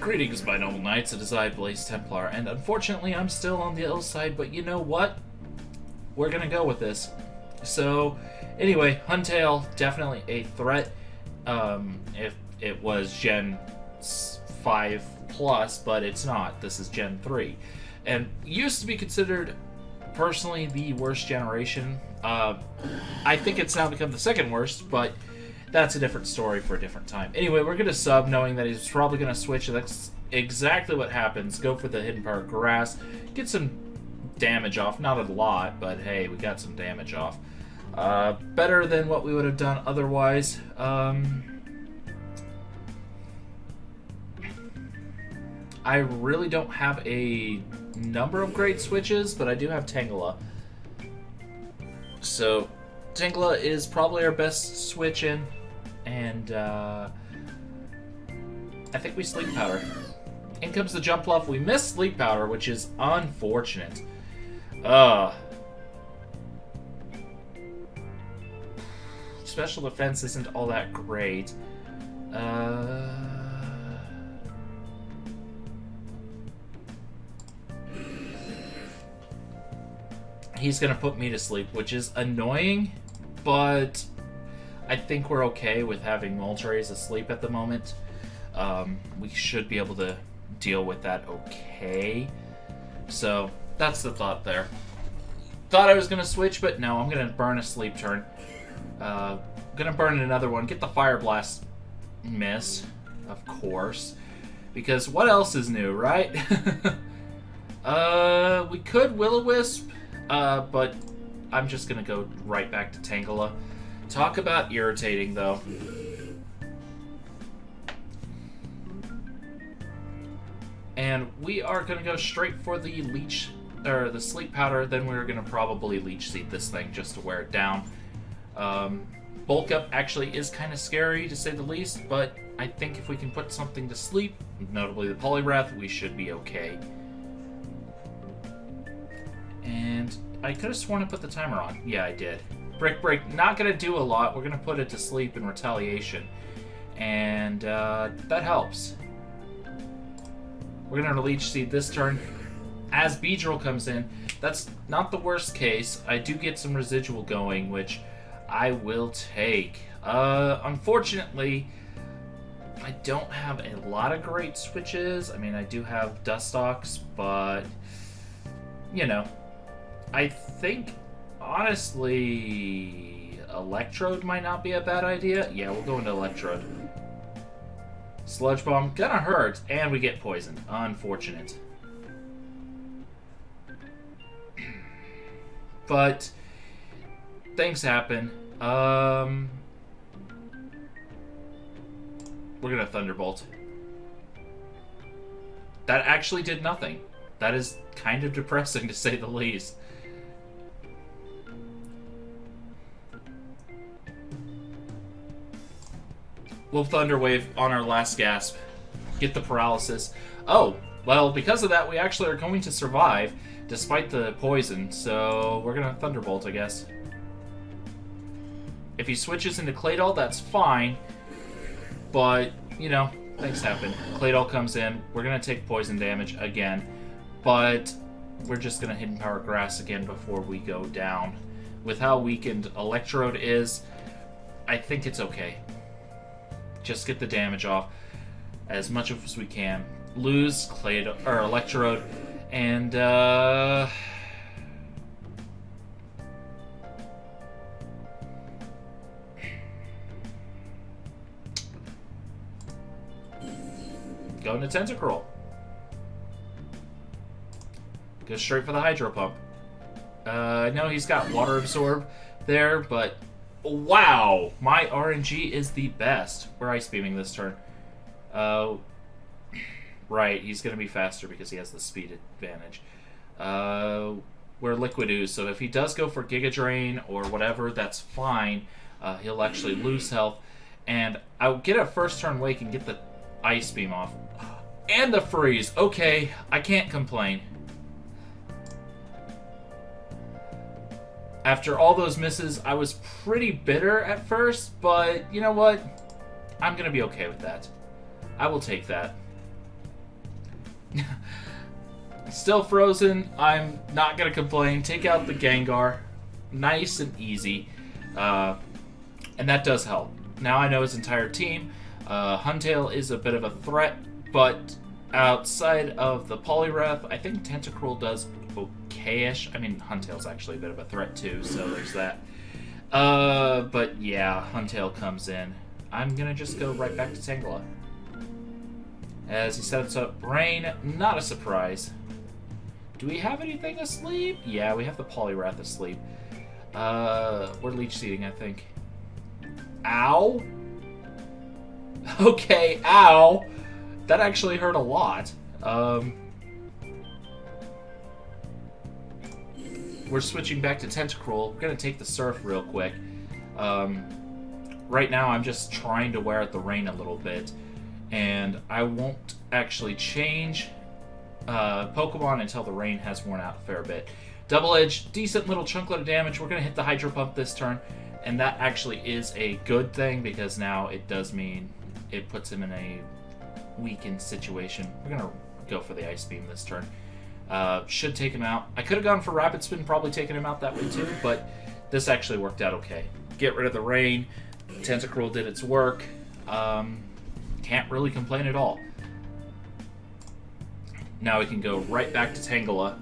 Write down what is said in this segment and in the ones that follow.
Greetings, my noble knights, it is I, Blaze Templar, and unfortunately I'm still on the ill side, but you know what? We're gonna go with this. So, anyway, Huntail, definitely a threat. If it was Gen 5 plus, but it's not. This is Gen 3. And used to be considered, personally, the worst generation. I think it's now become the second worst, but that's a different story for a different time. Anyway, we're going to sub knowing that he's probably going to switch. That's exactly what happens. Go for the Hidden Power Grass. Get some damage off. Not a lot, but hey, we got some damage off. Better than what we would have done otherwise. I really don't have a number of great switches, but I do have Tangela. So, Tangela is probably our best switch in. And I think we Sleep Powder. In comes the Jump Bluff. We missed Sleep Powder, which is unfortunate. Special defense isn't all that great. He's gonna put me to sleep, which is annoying, but I think we're okay with having Moltres asleep at the moment. We should be able to deal with that okay. So, that's the thought there. Thought I was going to switch, but no, I'm going to burn a sleep turn. Going to burn another one. Get the Fire Blast miss, of course. Because what else is new, right? We could Will-O-Wisp, but I'm just going to go right back to Tangela. Talk about irritating, though. And we are going to go straight for the leech, or the sleep powder. Then we're going to probably leech seed this thing just to wear it down. Bulk up actually is kind of scary, to say the least, but I think if we can put something to sleep, notably the Poliwrath, we should be okay. And I could have sworn I put the timer on. Yeah, I did. Brick Break, not going to do a lot. We're going to put it to sleep in retaliation. And that helps. We're going to Leech Seed this turn. As Beedrill comes in, that's not the worst case. I do get some residual going, which I will take. Unfortunately, I don't have a lot of great switches. I mean, I do have Dustox, but, you know, I think, honestly, Electrode might not be a bad idea. Yeah, we'll go into Electrode. Sludge Bomb, gonna hurt, and we get poisoned. Unfortunate. But things happen. We're gonna Thunderbolt. That actually did nothing. That is kind of depressing, to say the least. We'll Thunder Wave on our last gasp. Get the paralysis. Oh, well, because of that, we actually are going to survive, despite the poison, so we're going to Thunderbolt, I guess. If he switches into Claydol, that's fine, but, you know, things happen. Claydol comes in, we're going to take poison damage again, but we're just going to Hidden Power Grass again before we go down. With how weakened Electrode is, I think it's okay. Just get the damage off as much as we can. Lose Claydol or Electrode, and go into Tentacruel. Go straight for the Hydro Pump. I know he's got Water Absorb there, but wow, my RNG is the best. We're Ice Beaming this turn. Right, he's going to be faster because he has the speed advantage. We're Liquid Ooze, so if he does go for Giga Drain or whatever, that's fine. He'll actually lose health. And I'll get a first turn Wake and get the Ice Beam off. And the Freeze. Okay, I can't complain. After all those misses, I was pretty bitter at first, but you know what? I'm going to be okay with that. I will take that. Still frozen. I'm not going to complain. Take out the Gengar. Nice and easy. And that does help. Now I know his entire team. Huntail is a bit of a threat, but outside of the Poliwrath, I think Tentacruel does okay-ish. I mean, Huntail's actually a bit of a threat too, so there's that. But yeah, Huntail comes in. I'm going to just go right back to Tangela. As he sets up Rain, not a surprise. Do we have anything asleep? Yeah, we have the Poliwrath asleep. We're leech seeding, I think. Ow! Okay, ow! That actually hurt a lot. We're switching back to Tentacruel. We're gonna take the Surf real quick. Right now, I'm just trying to wear out the Rain a little bit. And I won't actually change Pokemon until the Rain has worn out a fair bit. Double Edge, decent little chunklet of damage. We're going to hit the Hydro Pump this turn, and that actually is a good thing because now it does mean it puts him in a weakened situation. We're going to go for the Ice Beam this turn. Should take him out. I could have gone for Rapid Spin, probably taking him out that way too, but this actually worked out okay. Get rid of the Rain. Tentacruel did its work. Can't really complain at all. Now we can go right back to Tangela.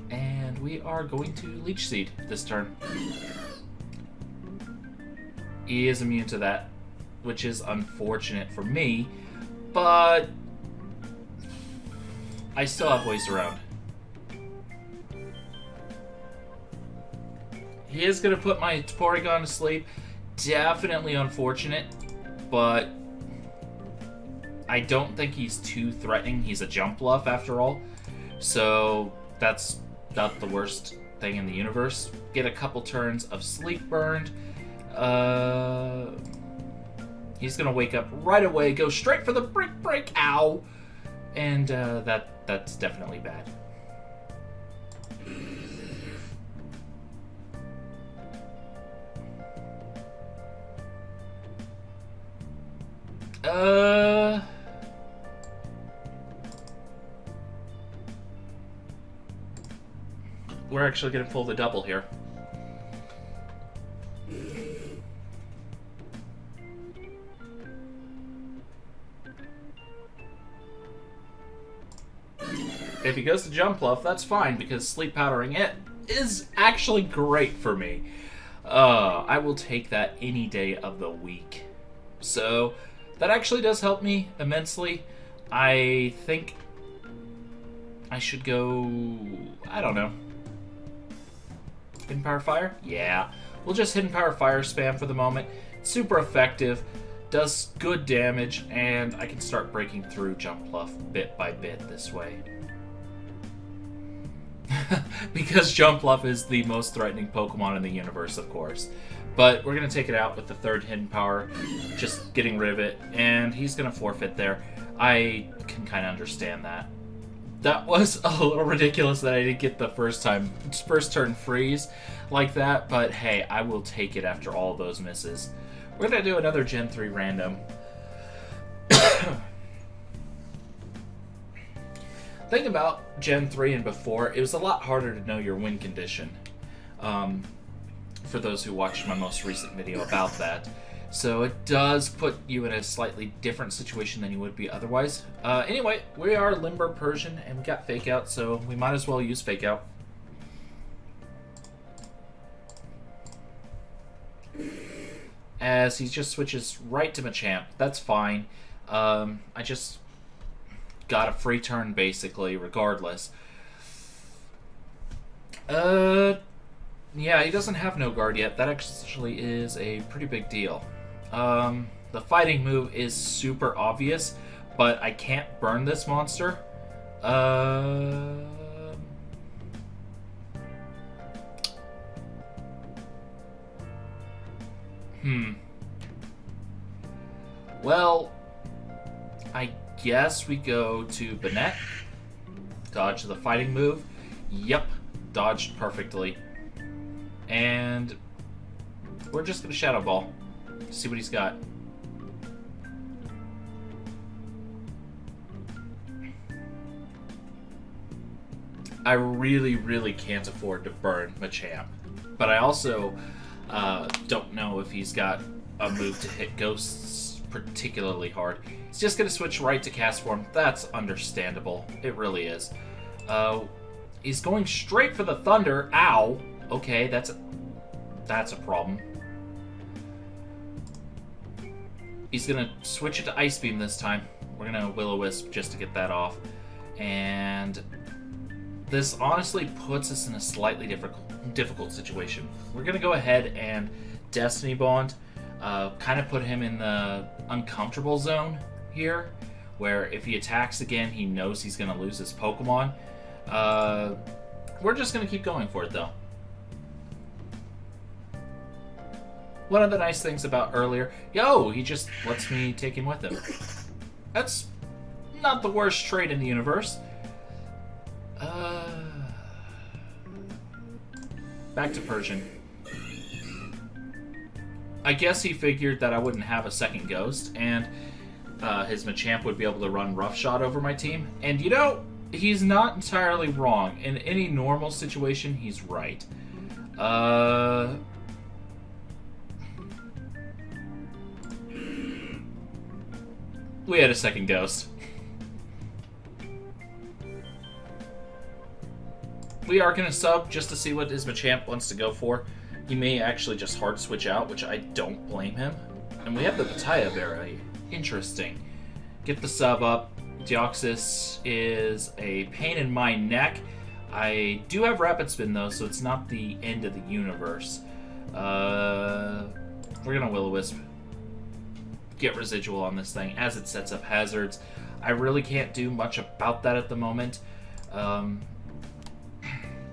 And we are going to Leech Seed this turn. He is immune to that, which is unfortunate for me, but I still have ways around. He is going to put my Porygon to sleep. Definitely unfortunate, but I don't think he's too threatening. He's a jump bluff after all, so that's not the worst thing in the universe. Get a couple turns of sleep burned. He's gonna wake up right away, go straight for the break, ow, and that's definitely bad. We're actually going to pull the double here. If he goes to Jump Bluff, that's fine, because Sleep Powdering it is actually great for me. I will take that any day of the week. So that actually does help me immensely. I think I should go, I don't know. Hidden Power Fire? Yeah. We'll just Hidden Power Fire spam for the moment. Super effective, does good damage, and I can start breaking through Jump Bluff bit by bit this way. Because Jump Bluff is the most threatening Pokemon in the universe, of course. But we're going to take it out with the third Hidden Power, just getting rid of it, and he's going to forfeit there. I can kind of understand that. That was a little ridiculous that I didn't get the first turn freeze like that, but hey, I will take it after all those misses. We're going to do another Gen 3 random. Thing about Gen 3 and before, it was a lot harder to know your win condition. For those who watched my most recent video about that. So it does put you in a slightly different situation than you would be otherwise. Anyway, we are Limber Persian, and we got Fake Out, so we might as well use Fake Out. As he just switches right to Machamp. That's fine. I just got a free turn, basically, regardless. Yeah, he doesn't have no guard yet. That actually is a pretty big deal. The fighting move is super obvious, but I can't burn this monster. Well, I guess we go to Banette. Dodge the fighting move. Yep, dodged perfectly. And we're just going to Shadow Ball. See what he's got. I really, really can't afford to burn Machamp. But I also don't know if he's got a move to hit ghosts particularly hard. He's just going to switch right to Cast Form. That's understandable. It really is. He's going straight for the Thunder. Ow. Okay, that's a problem. He's going to switch it to Ice Beam this time. We're going to Will-O-Wisp just to get that off. And this honestly puts us in a slightly difficult situation. We're going to go ahead and Destiny Bond, kind of put him in the uncomfortable zone here, where if he attacks again, he knows he's going to lose his Pokemon. We're just going to keep going for it, though. One of the nice things about earlier, he just lets me take him with him. That's not the worst trait in the universe. Back to Persian. I guess he figured that I wouldn't have a second Ghost, and his Machamp would be able to run Roughshod over my team. And you know, he's not entirely wrong. In any normal situation, he's right. We had a second Ghost. We are going to sub just to see what his Machamp wants to go for. He may actually just hard switch out, which I don't blame him. And we have the Pataya Berry. Interesting. Get the sub up. Deoxys is a pain in my neck. I do have Rapid Spin though, so it's not the end of the universe. We're going to Will-O-Wisp. Get residual on this thing as it sets up hazards. I really can't do much about that at the moment.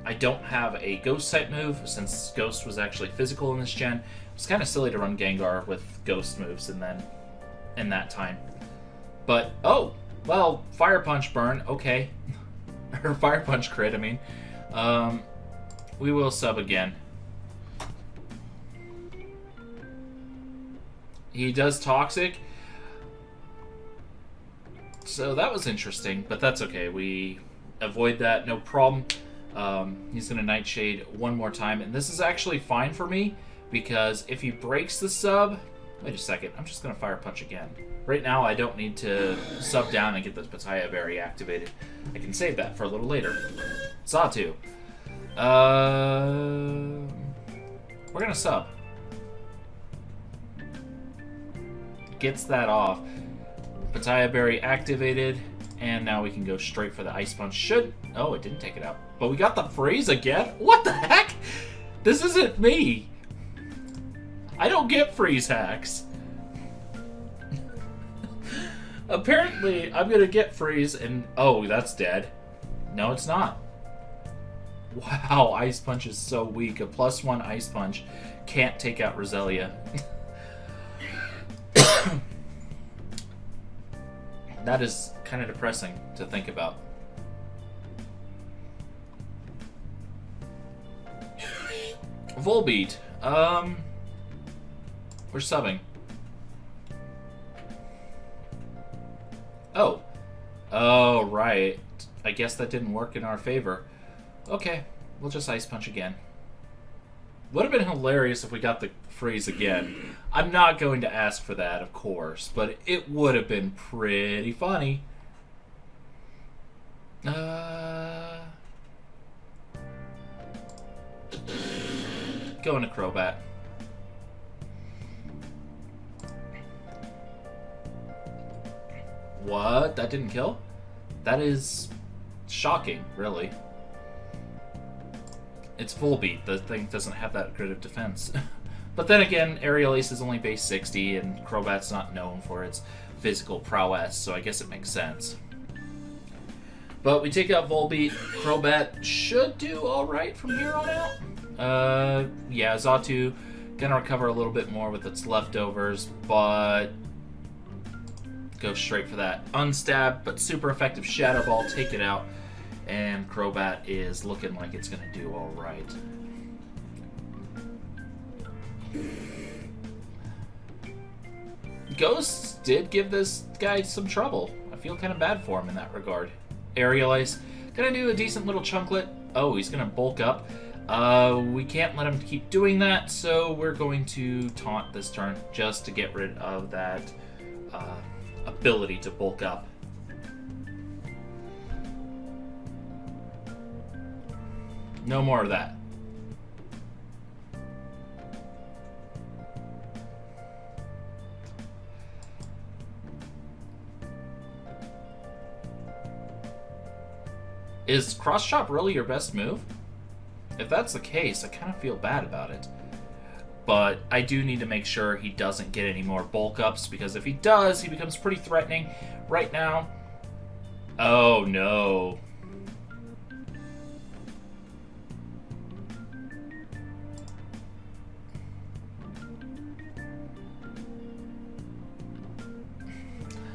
I don't have a Ghost type move, since Ghost was actually physical in this gen. It's kind of silly to run Gengar with Ghost moves in that time. But, oh, well, Fire Punch burn, okay. Or Fire Punch crit, I mean. We will sub again. He does Toxic. So that was interesting, but that's okay. We avoid that, no problem. He's going to Nightshade one more time, and this is actually fine for me, because if he breaks the sub... Wait a second, I'm just going to Fire Punch again. Right now, I don't need to sub down and get the Pataya Berry activated. I can save that for a little later. Xatu. We're going to sub. Gets that off. Pataya Berry activated, and now we can go straight for the Ice Punch. Oh, it didn't take it out. But we got the freeze again? What the heck? This isn't me. I don't get freeze hacks. Apparently, I'm gonna get freeze and... Oh, that's dead. No, it's not. Wow, Ice Punch is so weak. A +1 Ice Punch can't take out Roselia. That is kind of depressing to think about. Volbeat. We're subbing. Oh. Oh, right. I guess that didn't work in our favor. Okay, we'll just Ice Punch again. Would have been hilarious if we got the freeze again. I'm not going to ask for that, of course, but it would have been pretty funny. Going to Crobat. What? That didn't kill? That is shocking, really. It's Volbeat. The thing doesn't have that good of defense. But then again, Aerial Ace is only base 60, and Crobat's not known for its physical prowess, so I guess it makes sense. But we take out Volbeat. Crobat should do alright from here on out. Yeah, Xatu gonna recover a little bit more with its leftovers, but go straight for that unstab, but super effective Shadow Ball, take it out, and Crobat is looking like it's gonna do alright. Ghosts did give this guy some trouble. I feel kind of bad for him in that regard. Aerial Ice Gonna do a decent little chunklet. Oh, he's gonna bulk up. We can't let him keep doing that, so we're going to taunt this turn just to get rid of that ability to bulk up. No more of that. Is cross chop really your best move? If that's the case, I kind of feel bad about it. But I do need to make sure he doesn't get any more bulk ups, because if he does, he becomes pretty threatening. Right now... Oh, no.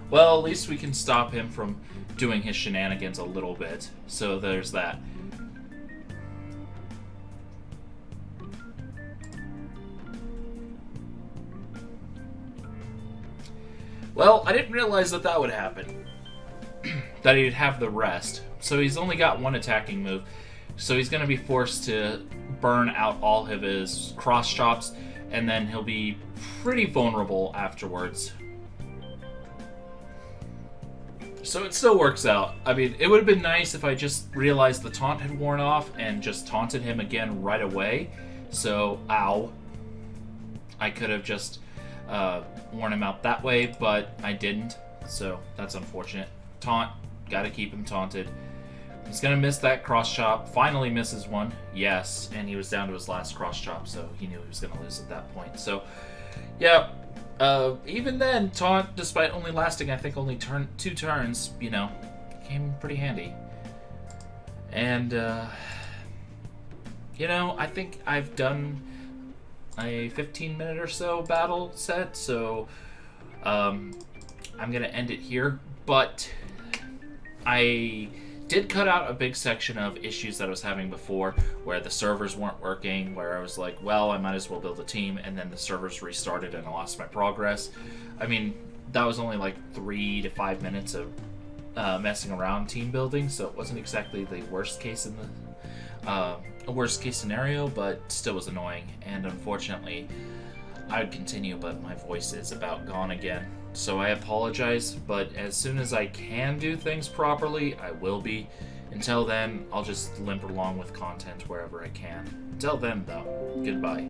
Well, at least we can stop him from doing his shenanigans a little bit. So there's that. Well, I didn't realize that that would happen. That he'd have the rest. So he's only got one attacking move. So he's going to be forced to burn out all of his cross chops, and then he'll be pretty vulnerable afterwards. So it still works out. I mean, it would have been nice if I just realized the taunt had worn off and just taunted him again right away. So, ow. I could have just worn him out that way, but I didn't. So, that's unfortunate. Taunt. Gotta keep him taunted. He's gonna miss that cross chop. Finally misses one. Yes. And he was down to his last cross chop, so he knew he was gonna lose at that point. So, yeah. Even then, taunt, despite only lasting, I think, only 2 turns, you know, came pretty handy. And, you know, I think I've done a 15-minute or so battle set, so, I'm gonna end it here, but I did cut out a big section of issues that I was having before, where the servers weren't working, where I was like, well, I might as well build a team, and then the servers restarted and I lost my progress. I mean, that was only like 3 to 5 minutes of messing around team building, so it wasn't exactly the worst case in the worst case scenario, but still was annoying. And unfortunately, I would continue, but my voice is about gone again. So I apologize, but as soon as I can do things properly, I will be. Until then, I'll just limp along with content wherever I can. Until then, though, goodbye.